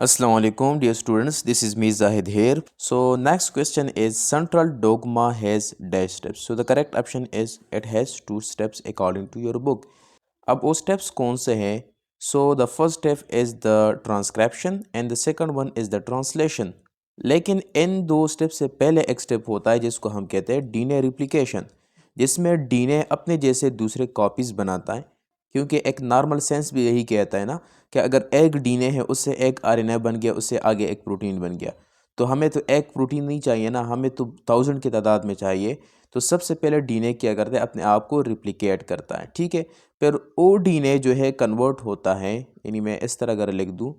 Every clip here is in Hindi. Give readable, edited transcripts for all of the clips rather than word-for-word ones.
Assalamu alaikum, dear students. This is me Zahid here. So next question is central dogma has dash steps. So the correct option is it has 2 steps according to your book. अब वो steps कौन से हैं? So the first step is the transcription and the second one is the translation. लेकिन इन दो स्टेप से पहले एक स्टेप होता है जिसको हम कहते हैं डीएनए रिप्लिकेशन, जिसमें डीएनए अपने जैसे दूसरे कॉपीज़ बनाता है। क्योंकि एक नॉर्मल सेंस भी यही कहता है ना कि अगर एक डीएनए है उससे एक आरएनए बन गया, उससे आगे एक प्रोटीन बन गया। तो हमें तो एक प्रोटीन नहीं चाहिए ना, हमें तो 1000 की तादाद में चाहिए। तो सबसे पहले डीएनए क्या करता है, अपने आप को रिप्लिकेट करता है। ठीक है, फिर ओ डीएनए जो है कन्वर्ट होता है, यानी मैं इस तरह अगर लिख दूँ,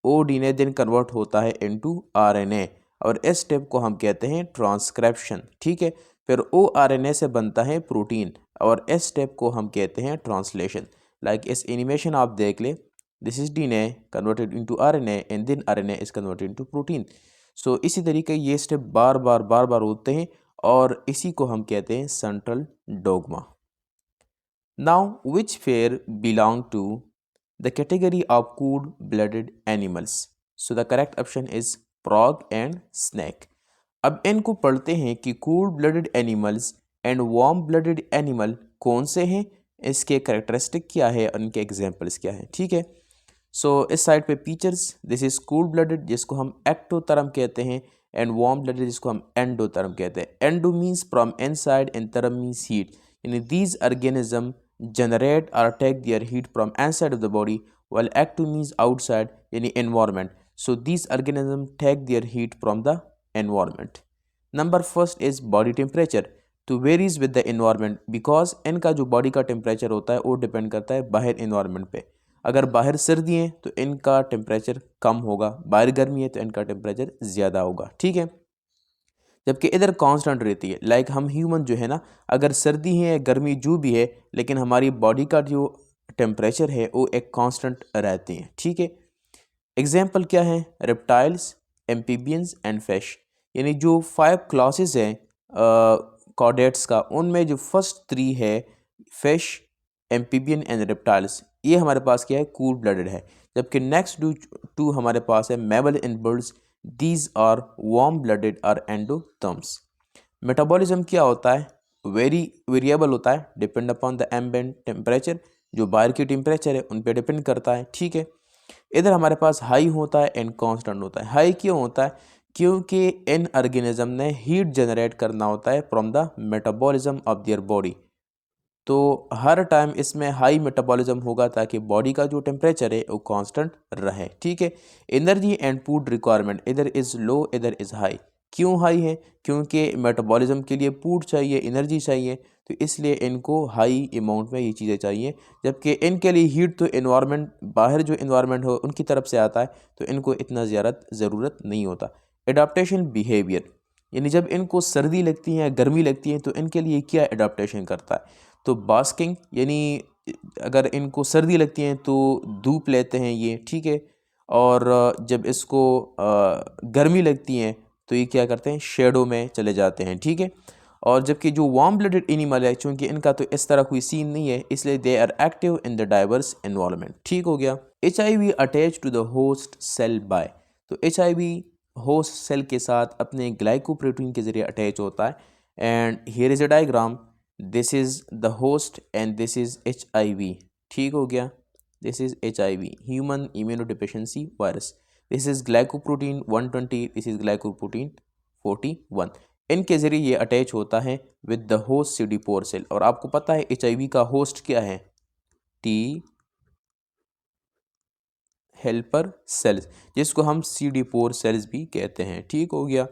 ओ डीएनए देन कन्वर्ट होता है इनटू आरएनए, और इस स्टेप को हम कहते हैं ट्रांसक्रिप्शन। ठीक है, फिर ओ आरएनए से बनता है प्रोटीन, और इस स्टेप को हम कहते हैं ट्रांसलेशन। लाइक इस एनिमेशन आप देख ले, this is DNA converted into RNA and then RNA is converted into protein. So इसी तरीके ये स्टेप बार बार होते हैं, और इसी को हम कहते हैं central dogma. Now which fair belong to the category of cold-blooded animals. So the correct option is frog and snake. अब इनको पढ़ते हैं कि cold-blooded animals and warm-blooded animal कौन से हैं, इसके करेक्टरिस्टिक क्या है और इनके एग्जाम्पल्स क्या हैं। ठीक है, सो इस साइड पे फीचर्स, दिस इज cold-blooded जिसको हम एक्टोथर्म कहते हैं, एंड warm-blooded जिसको हम एंडोथर्म कहते हैं। Endo means from inside and therm means heat, यानी these organism generate or take their heat from inside of the body, while active means outside, yani environment. So these organisms take their heat from the environment. Number first is body temperature. तो varies with the environment because इनका जो body का temperature होता है वो depend करता है बाहर environment पे। अगर बाहर सर्दी है तो इनका temperature कम होगा, बाहर गर्मी है तो इनका temperature ज़्यादा होगा। ठीक है, जबकि इधर कांस्टेंट रहती है। लाइक हम ह्यूमन जो है ना, अगर सर्दी है गर्मी जो भी है, लेकिन हमारी बॉडी का जो टेम्परेचर है वो एक कांस्टेंट रहती है। ठीक है, एग्जाम्पल क्या है, रेप्टाइल्स, एम्फीबियंस एंड फिश, यानी जो 5 क्लासेस हैं कॉर्डेट्स का, उनमें जो फर्स्ट 3 है फिश, एम्फीबियन एंड रेप्टाइल्स, ये हमारे पास क्या है, कूल ब्लडेड है। जबकि नेक्स्ट 2 हमारे पास है mammal and birds, these are warm blooded are endotherms. Metabolism क्या होता है, वेरिएबल होता है, depend upon the ambient temperature, जो बाहर की टेम्परेचर है उन पे डिपेंड करता है। ठीक है, इधर हमारे पास हाई होता है एंड कांस्टेंट होता है। हाई क्यों होता है, क्योंकि इन ऑर्गेनिज्म ने हीट जनरेट करना होता है from the metabolism of their body. तो हर टाइम इसमें हाई मेटाबॉलिज्म होगा ताकि बॉडी का जो टेम्परेचर है वो कांस्टेंट रहे। ठीक है, एनर्जी एंड फूड रिक्वायरमेंट इधर इज़ लो, इधर इज़ हाई। क्यों हाई है, क्योंकि मेटाबॉलिज्म के लिए फूड चाहिए, एनर्जी चाहिए, तो इसलिए इनको हाई अमाउंट में ये चीज़ें चाहिए। जबकि इनके लिए हीट तो इन्वायरमेंट, बाहर जो इन्वायरमेंट हो उनकी तरफ से आता है, तो इनको इतना ज़्यादा ज़रूरत नहीं होता। एडाप्टेशन बिहेवियर, यानी जब इनको सर्दी लगती है, गर्मी लगती है, तो इनके लिए क्या एडाप्टेशन करता है, तो बास्किंग, यानी अगर इनको सर्दी लगती है तो धूप लेते हैं ये। ठीक है, और जब इसको गर्मी लगती है तो ये क्या करते हैं, शेडो में चले जाते हैं। ठीक है, और जबकि जो वार्म ब्लडेड एनिमल है, चूँकि इनका तो इस तरह कोई सीन नहीं है, इसलिए they are active in the diverse environment. ठीक हो गया। HIV attach to the host cell by, तो HIV होस्ट सेल के साथ अपने ग्लाइकोप्रोटीन के जरिए अटैच होता है। And here is a diagram, this is the host and this is HIV। ठीक हो गया, this is HIV, human immunodeficiency virus. This is glycoprotein 120, this is glycoprotein 41। इनके जरिए ये अटैच होता है with the host CD4 cell. और आपको पता है HIV का होस्ट क्या है, T हेल्पर सेल्स, जिसको हम CD4 सेल्स भी कहते हैं। ठीक हो गया,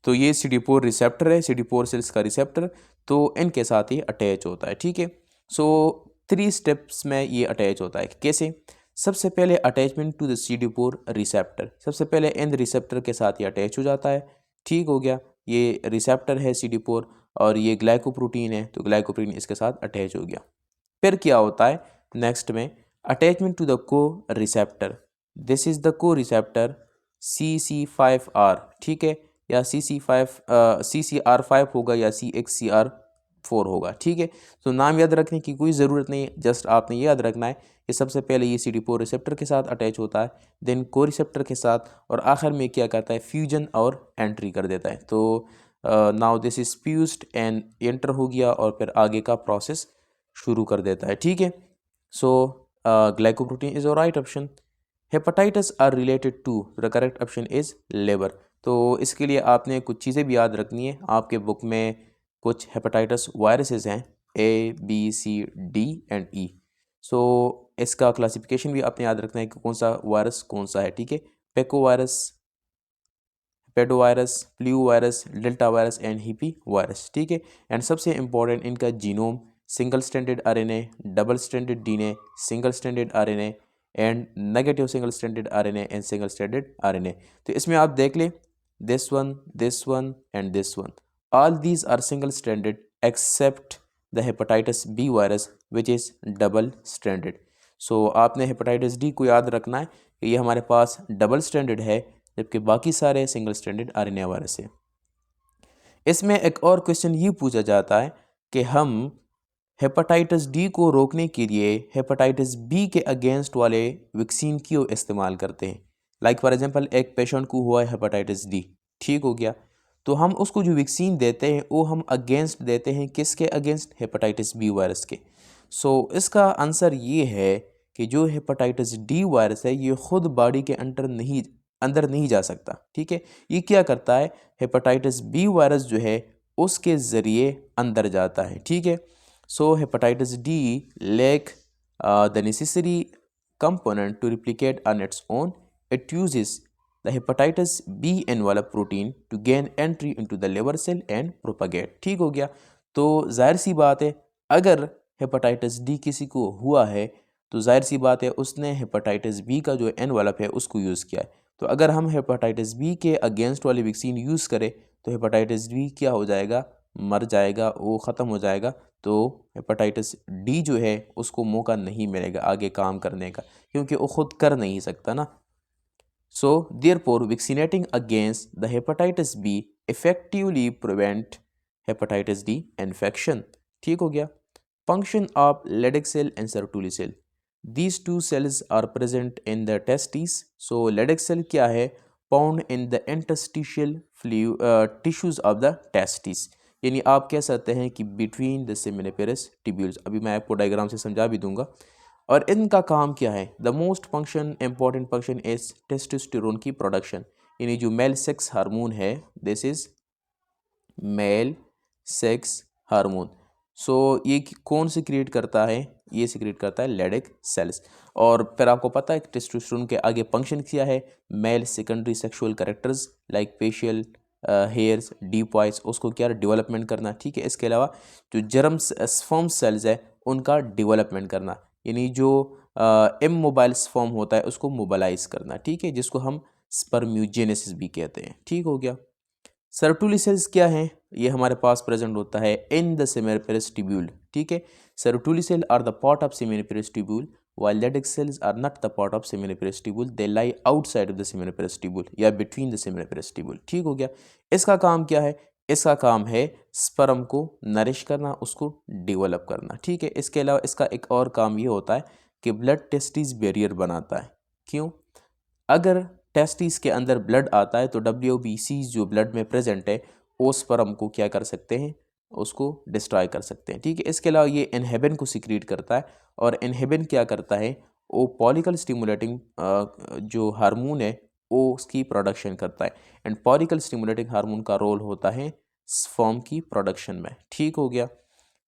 तो ये CD4 रिसेप्टर है, CD4 सेल्स का रिसेप्टर, तो इनके साथ ये अटैच होता है। ठीक है, सो 3 स्टेप्स में ये अटैच होता है। कैसे, सबसे पहले attachment to the CD4 receptor, सबसे पहले इन रिसेप्टर के साथ ये अटैच हो जाता है। ठीक हो गया, ये रिसेप्टर है CD4 और ये ग्लाइकोप्रोटीन है, तो ग्लाइकोप्रोटीन इसके साथ अटैच हो गया। फिर क्या होता है नेक्स्ट में, अटैचमेंट टू द को रिसेप्टर, दिस इज द को रिसेप्टर CC5R। ठीक है, या CCR5 होगा या CXCR4 होगा। ठीक है, तो नाम याद रखने की कोई ज़रूरत नहीं है, जस्ट आपने ये याद रखना है ये सबसे पहले ये CD4 रिसेप्टर के साथ अटैच होता है, देन को रिसेप्टर के साथ, और आखिर में क्या करता है, फ्यूजन और एंट्री कर देता है। तो now this is fused and enter हो गया और फिर आगे का प्रोसेस शुरू कर देता है। ठीक है, so glycoprotein is your right option. Hepatitis are related to, the correct option is liver. तो इसके लिए आपने कुछ चीज़ें भी याद रखनी है। आपके बुक में कुछ हेपेटाइटिस वायरसेस हैं, A B C D and E। सो इसका क्लासिफिकेशन भी आपने याद रखना है कि कौन सा वायरस कौन सा है। ठीक है, peco virus, pedo virus, flu virus, delta virus and hepe virus. ठीक है, एंड सबसे इंपॉर्टेंट इनका genome, single stranded RNA, double stranded DNA, single stranded RNA and negative single stranded RNA and single stranded RNA. तो इसमें आप देख लें, this one and this one, all these are single stranded except the hepatitis B virus which is double stranded। सो आपने हेपेटाइटिस डी को याद रखना है कि ये हमारे पास डबल स्ट्रैंडेड है, जबकि बाकी सारे सिंगल स्ट्रैंडेड आरएनए वायरस है। इसमें एक और क्वेश्चन ये पूछा जाता है कि हम हेपेटाइटिस डी को रोकने के लिए हेपेटाइटिस बी के अगेंस्ट वाले वैक्सीन क्यों इस्तेमाल करते हैं। लाइक फॉर एग्जांपल एक पेशेंट को हुआ है हेपेटाइटिस डी, ठीक हो गया, तो हम उसको जो वैक्सीन देते हैं वो हम अगेंस्ट देते हैं, किसके अगेंस्ट, हेपेटाइटिस बी वायरस के। सो इसका आंसर ये है कि जो हेपेटाइटिस डी वायरस है ये खुद बॉडी के अंदर नहीं जा सकता। ठीक है, ये क्या करता है, हेपेटाइटिस बी वायरस जो है उसके ज़रिए अंदर जाता है। ठीक है, so hepatitis D lack the necessary component to replicate on its own. It uses the hepatitis B N वाला protein to gain entry into the liver cell and propagate। ठीक हो गया, तो जाहिर सी बात है अगर हेपेटाइटिस डी किसी को हुआ है तो जाहिर सी बात है उसने हेपेटाइटिस बी का जो एन वाला है उसको यूज़ किया है। तो अगर हम हेपेटाइटिस बी के अगेंस्ट वाली वैक्सीन यूज़ करें तो हेपेटाइटिस बी क्या हो जाएगा, मर जाएगा, वो ख़त्म हो जाएगा। तो हेपेटाइटिस डी जो है उसको मौका नहीं मिलेगा आगे काम करने का, क्योंकि वो खुद कर नहीं सकता ना। So therefore vaccinating against the hepatitis B effectively prevent hepatitis D infection. ठीक हो गया। Function of Leydig cell and Sertoli cell, these two cells are present in the testis. So Leydig cell क्या है, found in the interstitial tissues of the testis, यानी आप कह सकते हैं कि बिटवीन द सेमिनिफेरस ट्यूब्यूल्स। अभी मैं आपको डायग्राम से समझा भी दूंगा। और इनका काम क्या है, the most function important function is testosterone की प्रोडक्शन, यानी जो मेल सेक्स हार्मोन है, this is male sex hormone. So ये कौन से क्रिएट करता है, ये सिक्रेट करता है लेडिक सेल्स। और फिर आपको पता है कि टेस्टोस्टेरोन के आगे फंक्शन क्या है, male secondary sexual characters like facial hairs, deep voice, उसको क्या डेवलपमेंट करना। ठीक है, इसके अलावा जो जर्म स्पर्म सेल्स है उनका डेवलपमेंट करना, यानी जो इमोबाइल स्पर्म होता है उसको मोबालाइज करना। ठीक है, जिसको हम स्पर्म्यूजेनेसिस भी कहते हैं। ठीक हो गया। सर्टुली सेल्स क्या हैं, ये हमारे पास प्रेजेंट होता है इन द सेमिनिफेरस ट्यूब्यूल। ठीक है, Sertoli cell are the part of seminiferous tubule while Leydig cells are not the part of seminiferous tubule, they lie outside of the seminiferous tubule या between the seminiferous tubule। ठीक हो गया। इसका काम क्या है, इसका काम है स्पर्म को नरिश करना, उसको डेवलप करना। ठीक है, इसके अलावा इसका एक और काम ये होता है कि ब्लड टेस्टिस बैरियर बनाता है। क्यों, अगर टेस्टिस के अंदर ब्लड आता है तो WBC जो ब्लड में प्रेजेंट है वो स्पर्म को क्या कर सकते हैं, उसको डिस्ट्रॉय कर सकते हैं। ठीक है, इसके अलावा ये इनहिबिन को सिक्रीट करता है, और इनहिबिन क्या करता है, वो पॉलिकल स्टिमुलेटिंग जो हार्मोन है वो उसकी प्रोडक्शन करता है। एंड पॉलिकल स्टिमुलेटिंग हार्मोन का रोल होता है स्पर्म की प्रोडक्शन में। ठीक हो गया।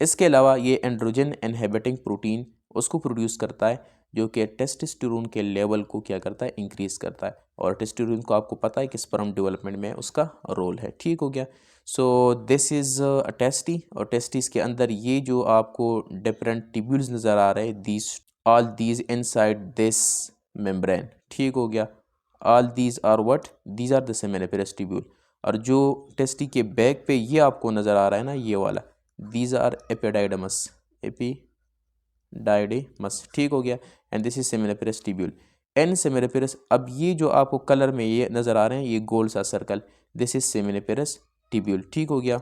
इसके अलावा ये एंड्रोजन इनहिबिटिंग प्रोटीन उसको प्रोड्यूस करता है जो कि टेस्टोस्टेरोन के लेवल को क्या करता है, इंक्रीज करता है। और टेस्टोस्टेरोन को आपको पता है कि स्पर्म डेवलपमेंट में उसका रोल है। ठीक हो गया। So this is a tasty, और टेस्टिस के अंदर ये जो आपको डिफरेंट ट्यूब्यूल्स नज़र आ रहे हैं, these all these inside this membrane. ठीक हो गया। All these are what, these are the seminiferous tubule. और जो टेस्टी के बैक पे ये आपको नज़र आ रहा है ना, ये वाला, दीज आर एपिडाइडमस, एपिडाइडमस। ठीक हो गया। And this is seminiferous tubule and seminiferous. अब ये जो आपको कलर में ये नज़र आ रहे हैं, ये गोल सा circle, this is seminiferous tubule. ठीक हो गया।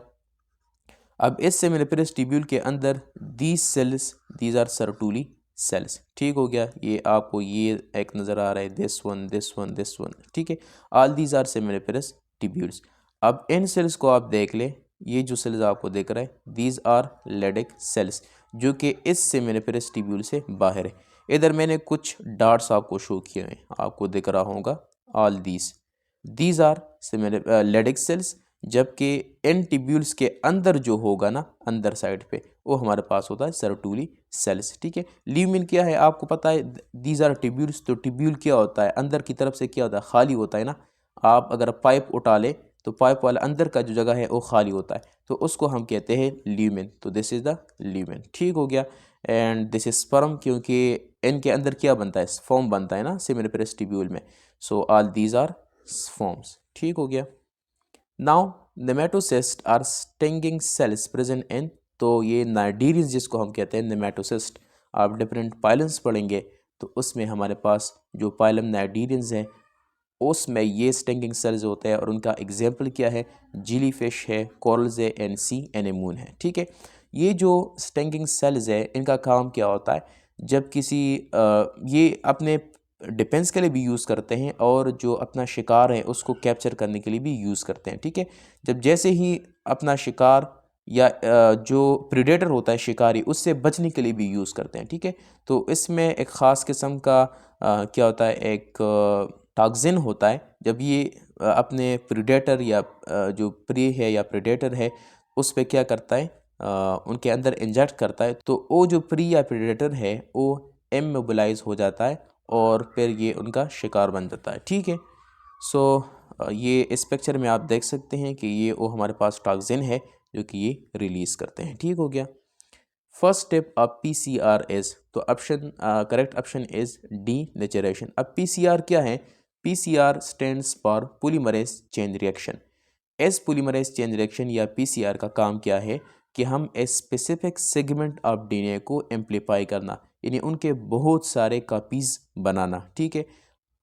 अब इस सेमिनिफेरस ट्यूब्यूल के अंदर these cells, these are Sertoli cells. ठीक हो गया, ये आपको ये एक नज़र आ रहा है, this one this one this one, ठीक है। All these are seminiferous tubules. अब इन सेल्स को आप देख लें, ये जो सेल्स आपको दिख रहा है दीज आर लेडिक सेल्स, जो कि इस सेमिनिफेरस ट्यूब्यूल से बाहर है। इधर मैंने कुछ डॉट्स आपको शो किए हैं, आपको दिख रहा होगा all these are Leydig cells, जबकि इन ट्यूब्यूल्स के अंदर जो होगा ना, अंदर साइड पे, वो हमारे पास होता है सर्टुली सेल्स। ठीक है, ल्यूमिन क्या है आपको पता है, दीज आर ट्यूब्यूल्स। तो ट्यूब्यूल क्या होता है, अंदर की तरफ से क्या होता है, खाली होता है ना। आप अगर पाइप उठा ले तो पाइप वाला अंदर का जो जगह है वो खाली होता है, तो उसको हम कहते हैं ल्यूमिन। तो दिस इज़ द ल्यूमिन। ठीक हो गया। एंड दिस इज स्पर्म, क्योंकि इनके अंदर क्या बनता है, फॉर्म बनता है ना सेमिनिफेरस ट्यूब्यूल में। So all these are forms. ठीक हो गया। Now nematocyst are stinging cells present in, तो ये नाइडीरियंस जिसको हम कहते हैं नेमेटोसिस्ट, आप डिफरेंट पाइलम्स पढ़ेंगे तो उसमें हमारे पास जो पाइलम नाइडीरियंस हैं उसमें ये स्टिंगिंग सेल्स होते हैं, और उनका एग्जाम्पल क्या है, जिली फिश है, कोरल्स है, एंड सी एनेमून है। ठीक है, ये जो स्टिंगिंग सेल्स है इनका काम क्या होता है, जब किसी ये अपने डिफेंस के लिए भी यूज़ करते हैं, और जो अपना शिकार है उसको कैप्चर करने के लिए भी यूज़ करते हैं। ठीक है, जब जैसे ही अपना शिकार या जो प्रीडेटर होता है शिकारी, उससे बचने के लिए भी यूज़ करते हैं। ठीक है, तो इसमें एक ख़ास किस्म का क्या होता है, एक टॉक्सिन होता है। जब ये अपने प्रीडेटर या जो प्री है या प्रीडेटर है उस पर क्या करता है, उनके अंदर इंजेक्ट करता है, तो वो जो प्री या प्रीडेटर है वो इमोबिलाइज हो जाता है और फिर ये उनका शिकार बन जाता है। ठीक है, सो ये इस पिक्चर में आप देख सकते हैं कि ये वो हमारे पास टॉक्सिन है जो कि ये रिलीज़ करते हैं। ठीक हो गया। First step of PCR is, तो option correct option is denaturation. अब पीसीआर क्या है, PCR stands for polymerase chain reaction. As polymerase chain reaction या पीसीआर का काम क्या है कि हम a specific segment of DNA को एम्पलीफाई करना, यानी उनके बहुत सारे कॉपीज बनाना। ठीक है,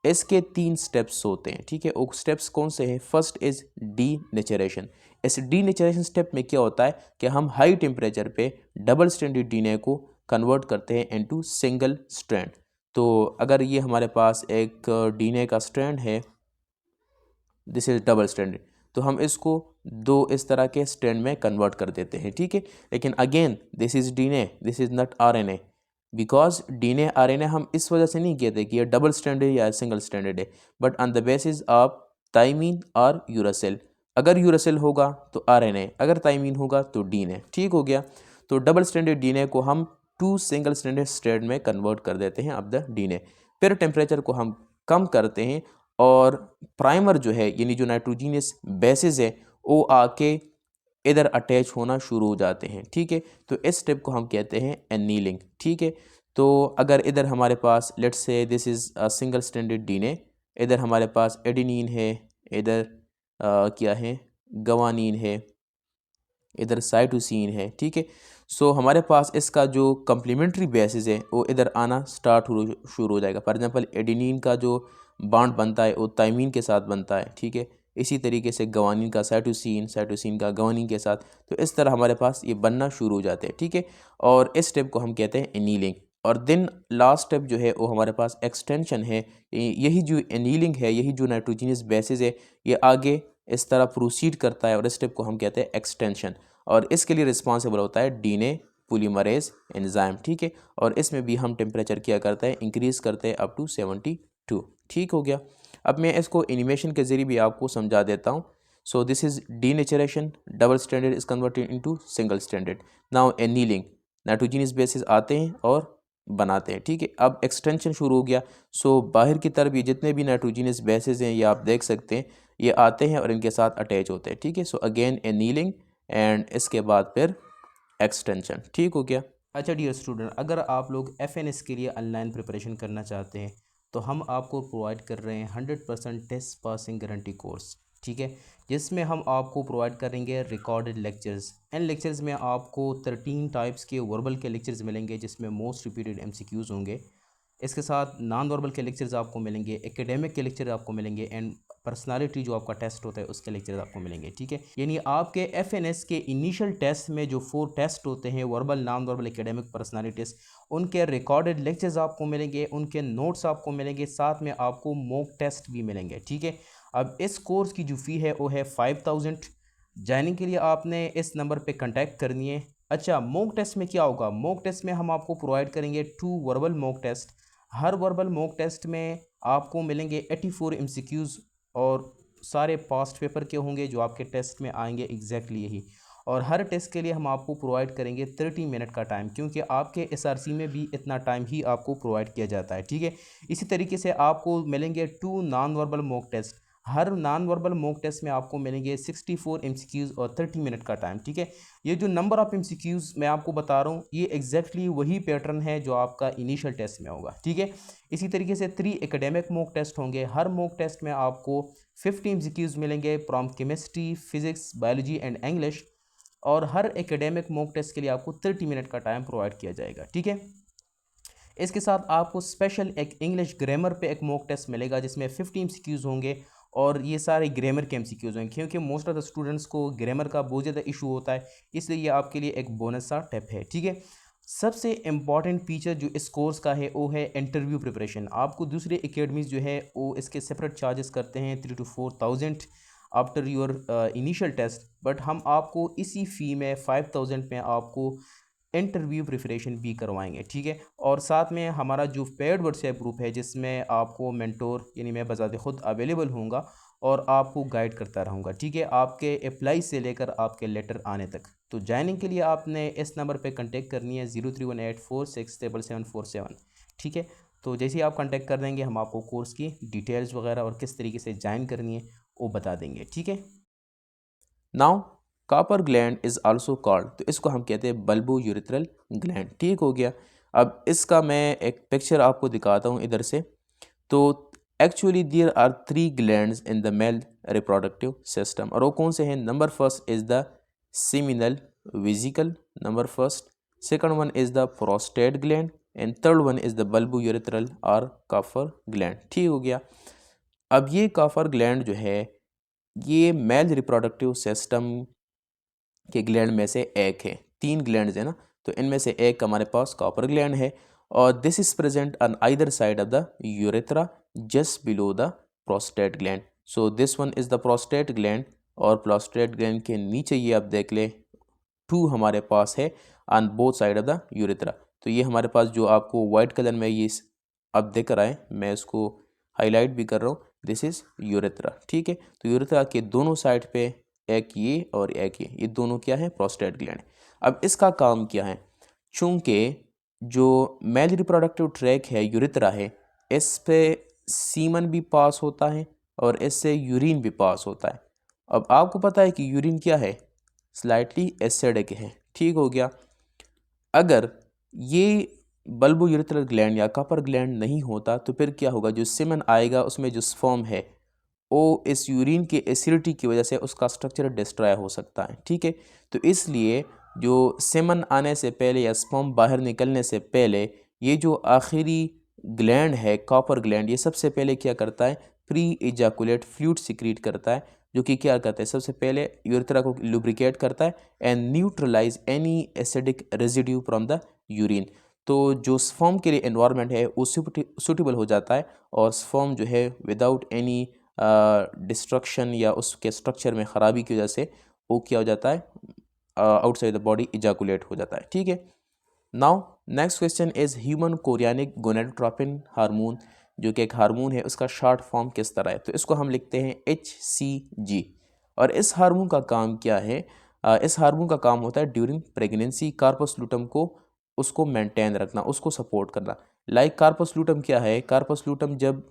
इसके 3 स्टेप्स होते हैं। ठीक है, वो स्टेप्स कौन से हैं, फर्स्ट इज डी नेचुरेशन। इस डी नेचुरेशन स्टेप में क्या होता है कि हम हाई टेम्परेचर पे डबल स्ट्रैंडेड डीएनए को कन्वर्ट करते हैं इनटू सिंगल स्ट्रैंड। तो अगर ये हमारे पास एक डीएनए का स्ट्रैंड है, दिस इज डबल स्ट्रैंडेड, तो हम इसको दो इस तरह के स्ट्रैंड में कन्वर्ट कर देते हैं। ठीक है, लेकिन again this is DNA, this is not RNA, because DNA RNA हम इस वजह से नहीं कहते कि ये डबल स्ट्रैंडेड या सिंगल स्ट्रैंडेड है, but on the basis of thymine और यूरासिल। अगर यूरासिल होगा तो आरएनए, अगर थाइमीन होगा तो डीएनए। ठीक हो गया, तो डबल स्ट्रैंडेड डीएनए को हम 2 सिंगल स्ट्रैंडेड स्ट्रैंड में कन्वर्ट कर देते हैं अब द डीएनए। फिर टेम्परेचर को हम कम करते हैं, और प्राइमर जो है यानी जो नाइट्रोजीनियस बेसिस है वो आके इधर अटैच होना शुरू हो जाते हैं। ठीक है, तो इस स्टेप को हम कहते हैं एनीलिंग। ठीक है, तो अगर इधर हमारे पास let's say this is a single stranded DNA, इधर हमारे पास एडेनिन है, इधर क्या है, गवानीन है, इधर साइटोसिन है। ठीक है, सो हमारे पास इसका जो कम्प्लीमेंट्री बेसिस है वो इधर आना शुरू हो जाएगा। फॉर एग्जांपल एडेनिन का जो बॉन्ड बनता है वो थाइमीन के साथ बनता है। ठीक है, इसी तरीके से गवानीन का साइटोसिन, साइटोसिन का गवानीन के साथ, तो इस तरह हमारे पास ये बनना शुरू हो जाते हैं। ठीक है, और इस स्टेप को हम कहते हैं एनीलिंग। और देन लास्ट स्टेप जो है वो हमारे पास एक्सटेंशन है। यही जो एनीलिंग है, यही जो नाइट्रोजीनियस बेसिस है, ये आगे इस तरह प्रोसीड करता है, और इस स्टेप को हम कहते हैं एक्सटेंशन, और इसके लिए रिस्पॉन्सिबल होता है डीएनए पॉलीमरेज एंजाइम। ठीक है, और इसमें भी हम टेम्परेचर क्या करते हैं, इंक्रीज़ करते हैं अप टू 72। ठीक हो गया। अब मैं इसको एनिमेशन के ज़रिए भी आपको समझा देता हूँ। So this is denaturation, double standard is converted into single standard. Now annealing, nitrogenous basis आते हैं और बनाते हैं। ठीक है, अब एक्सटेंशन शुरू हो गया। सो बाहर की तरफ ये जितने भी नाइट्रोजीनियस बेसिस हैं ये आप देख सकते हैं, ये आते हैं और इनके साथ अटैच होते हैं। ठीक है, सो अगेन एनीलिंग एंड इसके बाद फिर एक्सटेंशन। ठीक हो गया। अच्छा डियर स्टूडेंट, अगर आप लोग एफएनएस के लिए ऑनलाइन प्रिपरेशन करना चाहते हैं तो हम आपको प्रोवाइड कर रहे हैं 100% टेस्ट पासिंग गारंटी कोर्स। ठीक है, जिसमें हम आपको प्रोवाइड करेंगे रिकॉर्डेड लेक्चर्स। इन लेक्चर्स में आपको 13 टाइप्स के वर्बल के लेक्चर्स मिलेंगे, जिसमें मोस्ट रिपीटेड एमसीक्यूज़ होंगे। इसके साथ नॉन वर्बल के लेक्चर्स आपको मिलेंगे, एकेडमिक के लेक्चर आपको मिलेंगे, एंड पर्सनालिटी जो आपका टेस्ट होता है उसके लेक्चर आपको मिलेंगे, ठीक है। यानी आपके एफएनएस के इनिशियल टेस्ट में जो 4 टेस्ट होते हैं, verbal, non verbal, academic, personality test, उनके रिकॉर्डेड लेक्चर्स आपको मिलेंगे, उनके नोट्स आपको मिलेंगे, साथ में आपको मॉक टेस्ट भी मिलेंगे, ठीक है। अब इस कोर्स की जो फ़ी है वो है 5000। ज्वाइनिंग के लिए आपने इस नंबर पे कांटेक्ट करनी है। अच्छा, मॉक टेस्ट में क्या होगा? मॉक टेस्ट में हम आपको प्रोवाइड करेंगे 2 वर्बल मॉक टेस्ट। हर वर्बल मॉक टेस्ट में आपको मिलेंगे 84 एमसीक्यूज़ और सारे पास्ट पेपर के होंगे जो आपके टेस्ट में आएंगे एग्जैक्टली यही। और हर टेस्ट के लिए हम आपको प्रोवाइड करेंगे 30 मिनट का टाइम, क्योंकि आपके एसआरसी में भी इतना टाइम ही आपको प्रोवाइड किया जाता है, ठीक है। इसी तरीके से आपको मिलेंगे 2 नॉन वर्बल मॉक टेस्ट। हर नॉन वर्बल मॉक टेस्ट में आपको मिलेंगे 64 एमसीक्यूज़ और 30 मिनट का टाइम, ठीक है। ये जो नंबर ऑफ़ एमसीक्यूज़ मैं आपको बता रहा हूँ ये एग्जैक्टली वही पैटर्न है जो आपका इनिशियल टेस्ट में होगा, ठीक है। इसी तरीके से 3 एकेडमिक मॉक टेस्ट होंगे। हर मॉक टेस्ट में आपको 50 एमसीक्यूज़ मिलेंगे from chemistry, physics, biology and English. और हर एकेडमिक मॉक टेस्ट के लिए आपको 30 मिनट का टाइम प्रोवाइड किया जाएगा, ठीक है। इसके साथ आपको स्पेशल एक इंग्लिश ग्रामर पे एक मॉक टेस्ट मिलेगा जिसमें 50 एमसीक्यूज़ होंगे और ये सारे ग्रामर के एमसीक्यूज़ होंगे, क्योंकि मोस्ट ऑफ द स्टूडेंट्स को ग्रामर का बहुत ज़्यादा इशू होता है, इसलिए ये आपके लिए एक बोनस सा टिप है, ठीक है। सबसे इम्पॉर्टेंट फीचर जो इस कोर्स का है वो है इंटरव्यू प्रिपरेशन। आपको दूसरे एकेडमीज़ जो है वो इसके सेपरेट चार्जेस करते हैं 3 to 4,000 after your initial test, but हम आपको इसी फ़ी में 5000 में आपको इंटरव्यू प्रिपरेशन भी करवाएंगे, ठीक है। और साथ में हमारा जो पेड व्हाट्सएप ग्रुप है जिसमें आपको मेंटोर यानी मैं बजाते खुद अवेलेबल होऊंगा और आपको गाइड करता रहूँगा, ठीक है, आपके अप्लाई से लेकर आपके लेटर आने तक। तो ज्वाइनिंग के लिए आपने इस नंबर पे कांटेक्ट करनी है 0318467747, ठीक है। तो जैसे ही आप कांटेक्ट कर देंगे हम आपको कोर्स की डिटेल्स वगैरह और किस तरीके से ज्वाइन करनी है वो बता देंगे, ठीक है। Now copper gland is also called, तो इसको हम कहते हैं बल्बो यूरेथ्रल ग्लैंड, ठीक हो गया। अब इसका मैं एक पिक्चर आपको दिखाता हूँ इधर से। तो actually there are 3 glands in the male reproductive system, और वो कौन से हैं? Number first is the seminal vesicle, number first. Second one is the prostate gland and third one is the bulbourethral और कॉपर ग्लैंड, ठीक हो गया। अब ये कॉपर ग्लैंड जो है ये मेल रिप्रोडक्टिव सिस्टम के ग्लैंड में से एक है। 3 ग्लैंड्स है ना, तो इनमें से एक हमारे पास कॉपर ग्लैंड है और this is present on either side of the urethra just below the prostate gland. So this one is the prostate gland और प्रोस्टेट ग्लैंड के नीचे ये आप देख ले 2 हमारे पास है on both side of the urethra. तो ये हमारे पास जो आपको वाइट कलर में ये अब दिख रहा है, मैं इसको हाईलाइट भी कर रहा हूँ, दिस इज यूरेथ्रा, ठीक है। तो यूरेथ्रा के दोनों साइड पे एक ये और एक ये दोनों क्या है? Prostate gland. अब इसका काम क्या है? चूंकि जो मेल रिप्रोडक्टिव ट्रैक है यूरेथ्रा है, इस पे सीमन भी पास होता है और इससे यूरिन भी पास होता है। अब आपको पता है कि यूरिन क्या है? स्लाइटली एसिडिक है, ठीक हो गया। अगर ये बल्बो यूरेथ्रल ग्लैंड या कॉपर ग्लैंड नहीं होता तो फिर क्या होगा? जो सीमन आएगा उसमें जो स्पर्म है वो इस यूरिन के एसिडिटी की वजह से उसका स्ट्रक्चर डिस्ट्रॉय हो सकता है, ठीक है। तो इसलिए जो सेमन आने से पहले या स्पर्म बाहर निकलने से पहले ये जो आखिरी ग्लैंड है कॉपर ग्लैंड, ये सबसे पहले क्या करता है? प्री इजैकुलेट फ्लूइड सिक्रीट करता है, जो कि क्या करता है? सबसे पहले यूरेथ्रा को लुब्रिकेट करता है and neutralise any acidic residue from the urine. तो जो स्पर्म के लिए एनवायरनमेंट है वो सूटेबल हो जाता है और स्पर्म जो है विदाउट एनी डिस्ट्रक्शन या उसके स्ट्रक्चर में ख़राबी की वजह से वो क्या हो जाता है? आउटसाइड द बॉडी इजैकुलेट हो जाता है, ठीक है। Now next question is human chorionic gonadotropin hormone, जो कि एक हार्मोन है, उसका शॉर्ट फॉर्म किस तरह है? तो इसको हम लिखते हैं HCG। और इस हार्मोन का काम क्या है? इस हार्मोन का काम होता है ड्यूरिंग प्रेगनेंसी कार्पस लूटम को उसको मेंटेन रखना, उसको सपोर्ट करना। लाइक कार्पस लूटम क्या है? कार्पस लूटम जब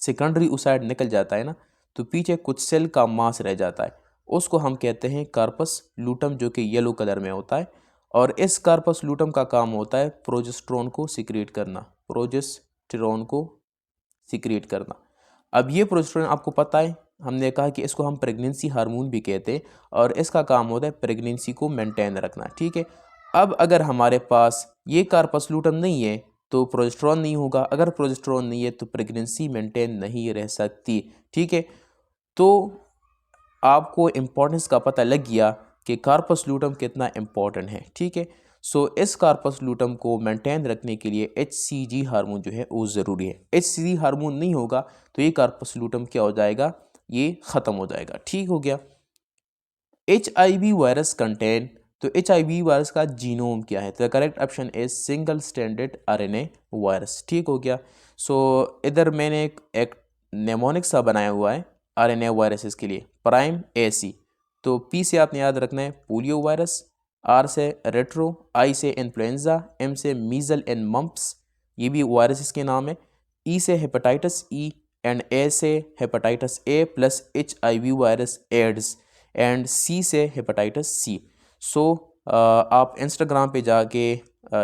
सेकेंडरी ओसाइड निकल जाता है ना, तो पीछे कुछ सेल का मास रह जाता है, उसको हम कहते हैं कार्पस लूटम, जो कि येलो कलर में होता है। और इस कार्पस लूटम का काम होता है प्रोजेस्टेरोन को सिक्रीट करना, प्रोजेस्टेरोन को सिक्रीट करना। अब ये प्रोजेस्टेरोन आपको पता है, हमने कहा कि इसको हम प्रेगनेंसी हार्मोन भी कहते हैं और इसका काम होता है प्रेगनेंसी को मेंटेन रखना, ठीक है। अब अगर हमारे पास ये कार्पस लूटम नहीं है तो प्रोजेस्टेरॉन नहीं होगा। अगर प्रोजेस्टेरॉन नहीं है तो प्रेगनेंसी मेंटेन नहीं रह सकती। ठीक है, तो आपको इम्पोर्टेंस का पता लग गया कि कार्पस लूटम कितना इम्पोर्टेंट है। ठीक है, सो इस कार्पस लूटम को मेंटेन रखने के लिए HCG हार्मोन जो है वो ज़रूरी है। HCG हार्मोन नहीं होगा तो ये कार्पस लूटम क्या हो जाएगा, ये ख़त्म हो जाएगा। ठीक हो गया। HIV वायरस कंटेन, तो HIV वायरस का जीनोम क्या है, तो correct option is single stranded RNA virus. ठीक हो गया। सो इधर मैंने एक नेमोनिक सा बनाया हुआ है RNA वायरसेस के लिए, प्राइम AC। तो P से आपने याद रखना है पोलियो वायरस, R से रेट्रो, I से इन्फ्लुएंजा, M से मीजल एंड मम्प्स, ये भी वायरसेस के नाम है, E से हेपेटाइटिस E एंड A से hepatitis A plus HIV virus AIDS and C से हेपेटाइटिस C। सो आप इंस्टाग्राम पे जाके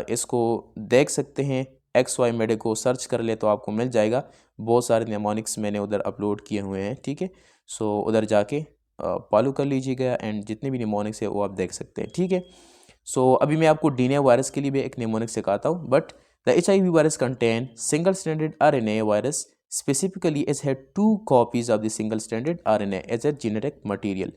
इसको देख सकते हैं, XY मेडे को सर्च कर ले तो आपको मिल जाएगा। बहुत सारे नेमोनिक्स मैंने उधर अपलोड किए हुए हैं। ठीक है, सो उधर जाके फॉलो कर लीजिएगा एंड जितने भी निमोनिक्स है वो आप देख सकते हैं। ठीक है, सो अभी मैं आपको डीएनए वायरस के लिए भी एक निमोनिक सिखाता हूँ, but the HIV virus contain single stranded RNA virus specifically it had 2 copies of the single stranded RNA as a genetic material.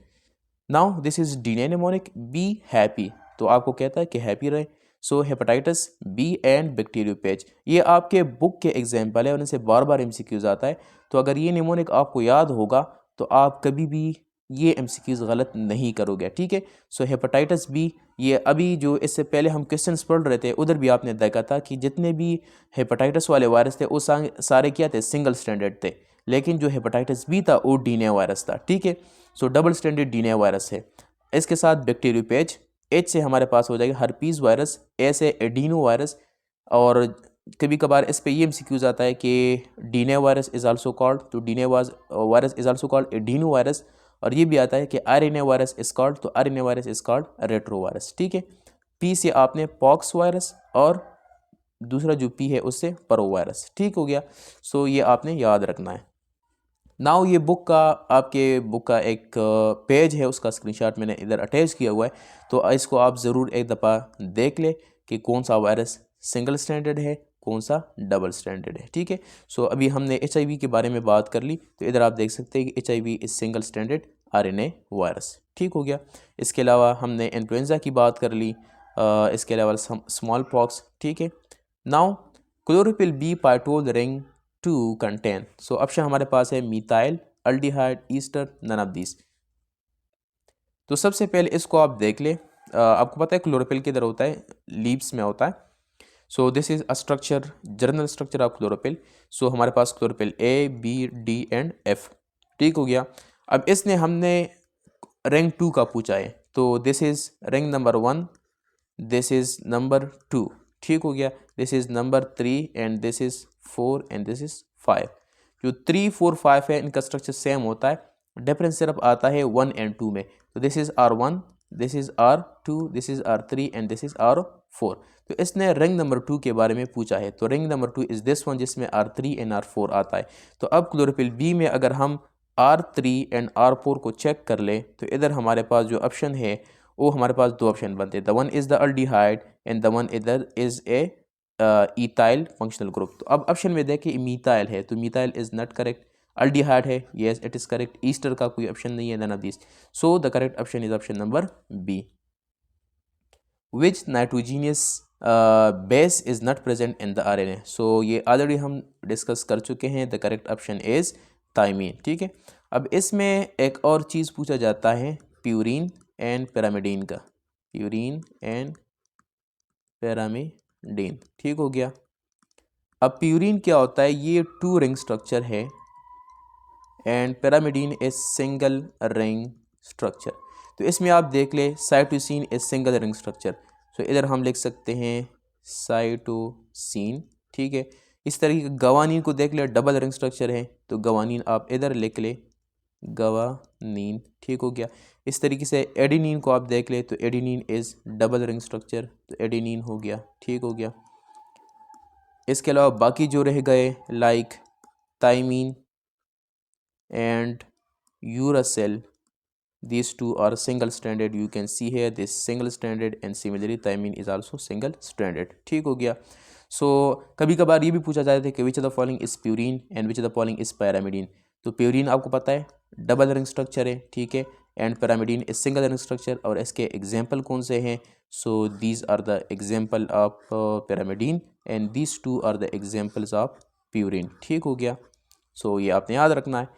Now this is DNA mnemonic, be happy, तो आपको कहता है कि हैप्पी रहे। सो हेपेटाइटिस बी एंड बैक्टीरियोपेज, ये आपके बुक के एग्जाम्पल है और इनसे बार बार MCQs आता है। तो अगर ये निमोनिक आपको याद होगा तो आप कभी भी ये MCQs गलत नहीं करोगे। ठीक है, सो हेपेटाइटिस बी, ये अभी जो इससे पहले हम क्वेश्चंस पढ़ रहे थे उधर भी आपने देखा था कि जितने भी हेपेटाइटिस वाले वायरस थे वो सारे क्या थे, सिंगल स्टैंडर्ड थे, लेकिन जो हेपेटाइटिस बी था वो डीएनए वायरस था। ठीक है, सो डबल स्टैंडर्ड डीएनए वायरस है। इसके साथ बैक्टीरियोपेज, H से हमारे पास हो जाएगा हर्पीज वायरस, A से एडिनो वायरस, और कभी कभार इस पे ये MCQs आता है कि DNA virus is also called, तो DNA virus is also called adeno virus, और ये भी आता है कि RNA वायरस इज कॉल्ड, तो RNA virus is called retro virus. ठीक है, P से आपने पॉक्स वायरस और दूसरा जो P है उससे परो वायरस। ठीक हो गया, सो ये आपने याद रखना है। नाउ ये बुक का, आपके बुक का एक पेज है, उसका स्क्रीनशॉट मैंने इधर अटैच किया हुआ है, तो इसको आप ज़रूर एक दफ़ा देख ले कि कौन सा वायरस सिंगल स्टैंडर्ड है, कौन सा डबल स्टैंडर्ड है। ठीक है, सो अभी हमने HIV के बारे में बात कर ली, तो इधर आप देख सकते हैं कि HIV is single standard RNA virus. ठीक हो गया। इसके अलावा हमने इन्फ्लुएंजा की बात कर ली, इसके अलावा स्मॉल पॉक्स। ठीक है, नाउ क्लोरोफिल बी पार्टोल ring to contain, so option हमारे पास है methyl, aldehyde, ester, none of this. तो सबसे पहले इसको आप देख ले, आपको पता है क्लोरोफिल किधर होता है, लीव्स में होता है। So this is a structure, general structure of chlorophyll. So हमारे पास chlorophyll A, B, D and F। ठीक हो गया। अब इसने हमने रैंक 2 का पूछा है, तो this is rank number 1, this is number 2। ठीक हो गया, this is number 3 and this is 4 and this is 5। जो 3, 4, 5 है इनका स्ट्रक्चर सेम होता है, डिफरेंस सिर्फ आता है 1 एंड 2 में। तो this is R1, this is R2, this is R3 and this is R4। तो इसने रिंग नंबर 2 के बारे में पूछा है, तो ring number 2 is this one जिसमें R3 एंड R4 आता है। तो अब क्लोरोफिल बी में अगर हम R3 एंड R4 को चेक कर ले तो इधर हमारे पास जो ऑप्शन है वो हमारे पास 2 ऑप्शन बनते हैं, the one is the aldehyde and the one इधर is a ethyl functional group. तो अब ऑप्शन में देखें मिथाइल है, तो methyl is not correct. Aldehyde है, yes it is correct. Ester का कोई ऑप्शन नहीं है, none of this. So the correct option is option number B. Which nitrogenous base is not present in the RNA, so ये ऑलरेडी हम डिस्कस कर चुके हैं, the correct option is thymine. ठीक है, अब इसमें एक और चीज़ पूछा जाता है प्यूरिन एंड पिरामिडीन का, प्यूरिन एंड पिरामिडीन। ठीक हो गया। अब प्यूरिन क्या होता है, ये 2 रिंग स्ट्रक्चर है and pyrimidine is single ring structure. तो इसमें आप देख ले cytosine is single ring structure, so इधर हम लिख सकते हैं साइटोसिन। ठीक है, इस तरीके गवानीन को देख ले, डबल रिंग स्ट्रक्चर है, तो गवानीन आप इधर लिख ले गवानीन। ठीक हो गया। इस तरीके से एडिनिन को आप देख ले, तो adenine is double ring structure, तो एडिनिन हो गया। ठीक हो गया। इसके अलावा बाकी जो रह गए like thymine and uracil, these two are single stranded, you can see here this single stranded and similarly thymine is also single stranded। ठीक हो गया। सो कभी कभार ये भी पूछा जाता है कि which of the following is purine and which of the following is pyrimidine. तो प्यूरिन आपको पता है डबल रिंग स्ट्रक्चर है, ठीक है, and pyrimidine is single ring structure. और इसके एग्जाम्पल कौन से हैं? So these are the example of pyrimidine and these two are the examples of purine. ठीक हो गया, सो ये आपने याद रखना है।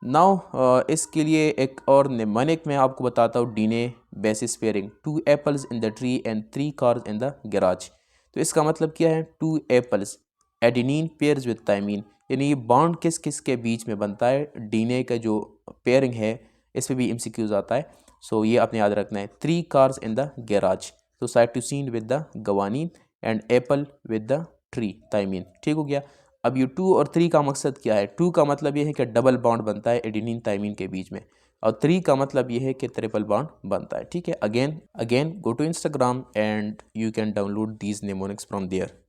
नाउ इसके लिए एक और निम्नलिखित मैं आपको बताता हूँ DNA bases pairing, 2 apples in the tree and 3 cars in the garage. तो इसका मतलब क्या है? 2 apples adenine pairs with thymine, यानी ये बॉन्ड किस किस के बीच में बनता है? डीएनए का जो पेयरिंग है इस पर भी एमसीक्यूज आता है, सो ये आपने याद रखना है। 3 कार्स इन द गैराज, तो cytosine with the guanine and apple with the tree thymine. ठीक हो गया। अब ये 2 और 3 का मकसद क्या है? 2 का मतलब ये है कि डबल बॉन्ड बनता है एडेनिन थायमीन के बीच में, और 3 का मतलब ये है कि ट्रिपल बॉन्ड बनता है। ठीक है, again go to Instagram and you can download these mnemonics from there.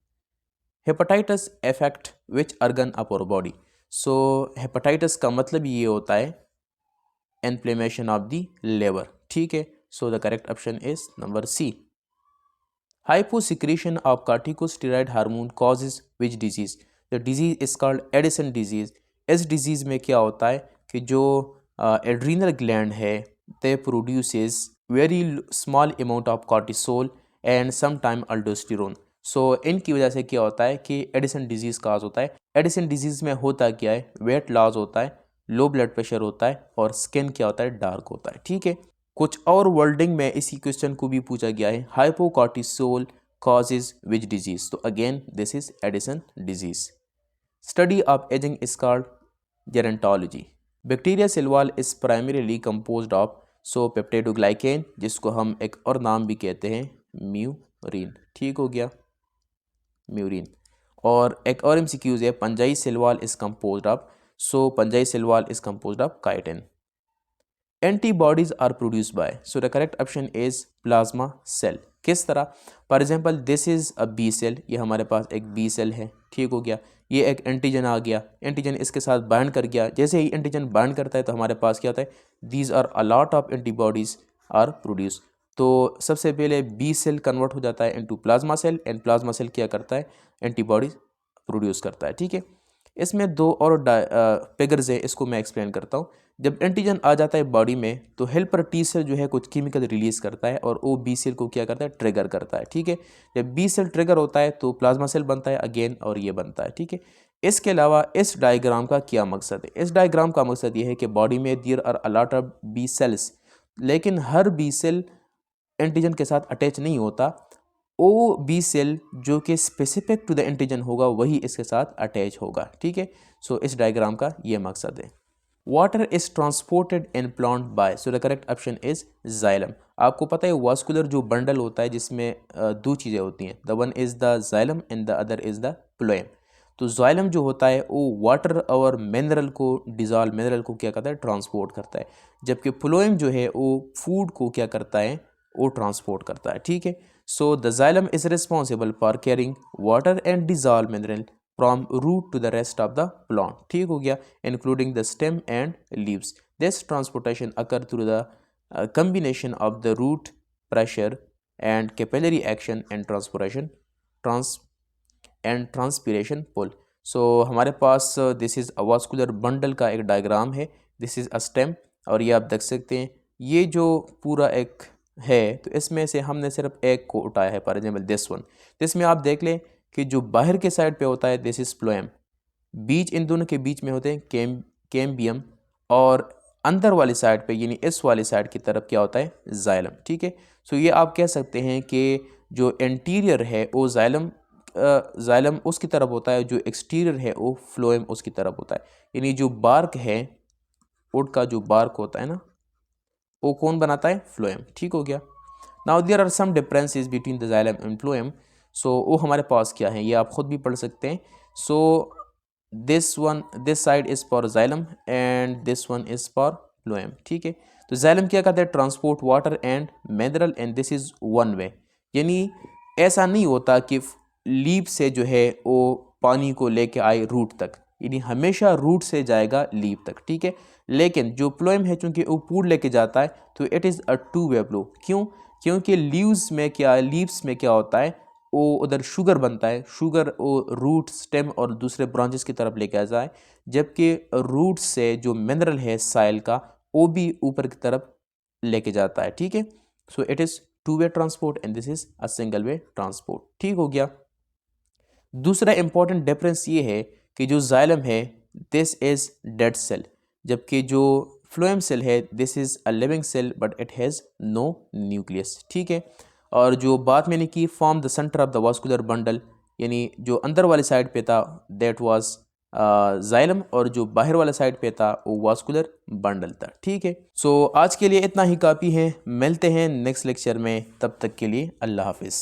Hepatitis affect which organ of our body? So hepatitis का मतलब ये होता है इन्फ्लेमेशन ऑफ द लिवर। ठीक है, so the correct option is number C. Hyposecretion of corticosteroid hormone causes which disease? The disease is called Addison disease. इस डिजीज़ में क्या होता है कि जो एड्रीनल ग्लैंड है they produces very small amount of cortisol and sometime aldosterone. सो इनकी वजह से क्या होता है कि एडिसन डिजीज़ काज होता है। एडिसन डिजीज़ में होता क्या है? वेट लॉस होता है, लो ब्लड प्रेशर होता है, और स्किन क्या होता है? डार्क होता है। ठीक है, कुछ और वर्डिंग में इसी क्वेश्चन को भी पूछा गया है, हाइपोकॉर्टिसोल causes which disease? तो again this is Addison disease. Study of ageing is called gerontology. Bacteria cell wall is primarily composed of so peptidoglycan, जिसको हम एक और नाम भी कहते हैं म्यूरिन। ठीक हो गया, म्यूरिन। और एक और एमसीक्यूज है, fungi cell wall is composed of, so fungi cell wall is composed of chitin. Antibodies are produce by, so the correct option is plasma cell. किस तरह? For example this is a B cell, ये हमारे पास एक बी सेल है। ठीक हो गया, ये एक एंटीजन आ गया, एंटीजन इसके साथ बाइंड कर गया। जैसे ही एंटीजन बाइंड करता है तो हमारे पास क्या होता है? These are a lot of antibodies are produce. तो सबसे पहले बी सेल कन्वर्ट हो जाता है into plasma cell, and plasma cell क्या करता है? एंटीबॉडीज प्रोड्यूस करता है। ठीक है, इसमें 2 और फिगर्स है, इसको मैं एक्सप्लेन करता हूँ। जब एंटीजन आ जाता है बॉडी में तो हेल्पर टी सेल जो है कुछ केमिकल रिलीज करता है, और वो बी सेल को क्या करता है? ट्रिगर करता है। ठीक है, जब बी सेल ट्रिगर होता है तो प्लाज्मा सेल बनता है अगेन, और ये बनता है। ठीक है, इसके अलावा इस डायग्राम का क्या मकसद है? इस डायग्राम का मकसद ये है कि बॉडी में there are a lot of B cells, लेकिन हर बी सेल एंटीजन के साथ अटैच नहीं होता। ओ बी सेल जो कि स्पेसिफिक टू द एंटीजन होगा वही इसके साथ अटैच होगा। ठीक है, सो इस डायग्राम का ये मकसद है। Water is transported in plant by, so the correct option is xylem. आपको पता है वास्कुलर जो बंडल होता है जिसमें 2 चीज़ें होती हैं, the one is the xylem and the other is the phloem. तो जाइलम जो होता है वो वाटर और मिनरल को, डिजॉल्व मिनरल को क्या करता है? ट्रांसपोर्ट करता है, जबकि फ्लोएम जो है वो फूड को क्या करता है? वो ट्रांसपोर्ट करता है। ठीक है, so the xylem is responsible for carrying water and dissolve mineral from root to the rest of the plant. ठीक हो गया, including the stem and leaves. This transportation occur through the combination of the root pressure and capillary action and transpiration pull. So हमारे पास this is a vascular bundle का एक डायग्राम है, दिस इज़ अ स्टेम, और ये आप देख सकते हैं ये जो पूरा एक है तो इसमें से हमने सिर्फ एक को उठाया है, फॉर एग्जाम्पल दिस वन। तो इसमें आप देख लें कि जो बाहर के साइड पे होता है दिस इज़ फ्लोएम, बीच इन दोनों के बीच में होते हैं कैम्बियम, और अंदर वाली साइड पे यानी इस वाली साइड की तरफ क्या होता है? जाइलम। ठीक है, सो ये आप कह सकते हैं कि जो इंटीरियर है वो जाइलम उसकी तरफ होता है, जो एक्सटीरियर है वो फ्लोएम उसकी तरफ होता है। यानी जो बार्क है, वुड का जो बार्क होता है ना, वो कौन बनाता है? फ्लोएम। ठीक हो गया। Now there are some differences between the xylem and phloem, so वो हमारे पास क्या है ये आप खुद भी पढ़ सकते हैं। So this side is for xylem and this one is for phloem. ठीक है, तो जाइलम क्या करता है? Transport water and mineral, and this is one way, यानी ऐसा नहीं होता कि लीफ से जो है वो पानी को लेके आए रूट तक, यानी हमेशा रूट से जाएगा लीफ तक। ठीक है, लेकिन जो फ्लोएम है चूंकि वो पूड लेके जाता है तो it is a two way flow. क्यों? क्योंकि लीव्स में क्या होता है? वो उधर शुगर बनता है, शुगर वो रूट स्टेम और दूसरे ब्रांचेस की तरफ लेके जाए, जबकि रूट से जो मिनरल है साइल का वो भी ऊपर की तरफ लेके जाता है। ठीक है, so it is two way transport and this is a single way transport. ठीक हो गया। दूसरा इंपॉर्टेंट डिफरेंस ये है कि जो जाइलम है दिस इज डेड सेल, जबकि जो फ्लोएम सेल है this is a living cell but it has no nucleus. ठीक है, और जो बात मैंने की form the centre of the vascular bundle, यानी जो अंदर वाले साइड पे था दैट वाज जाइलम और जो बाहर वाले साइड पे था वो वास्कुलर बंडल था। ठीक है, सो आज के लिए इतना ही काफ़ी है, मिलते हैं नेक्स्ट लेक्चर में, तब तक के लिए अल्लाह हाफिज़।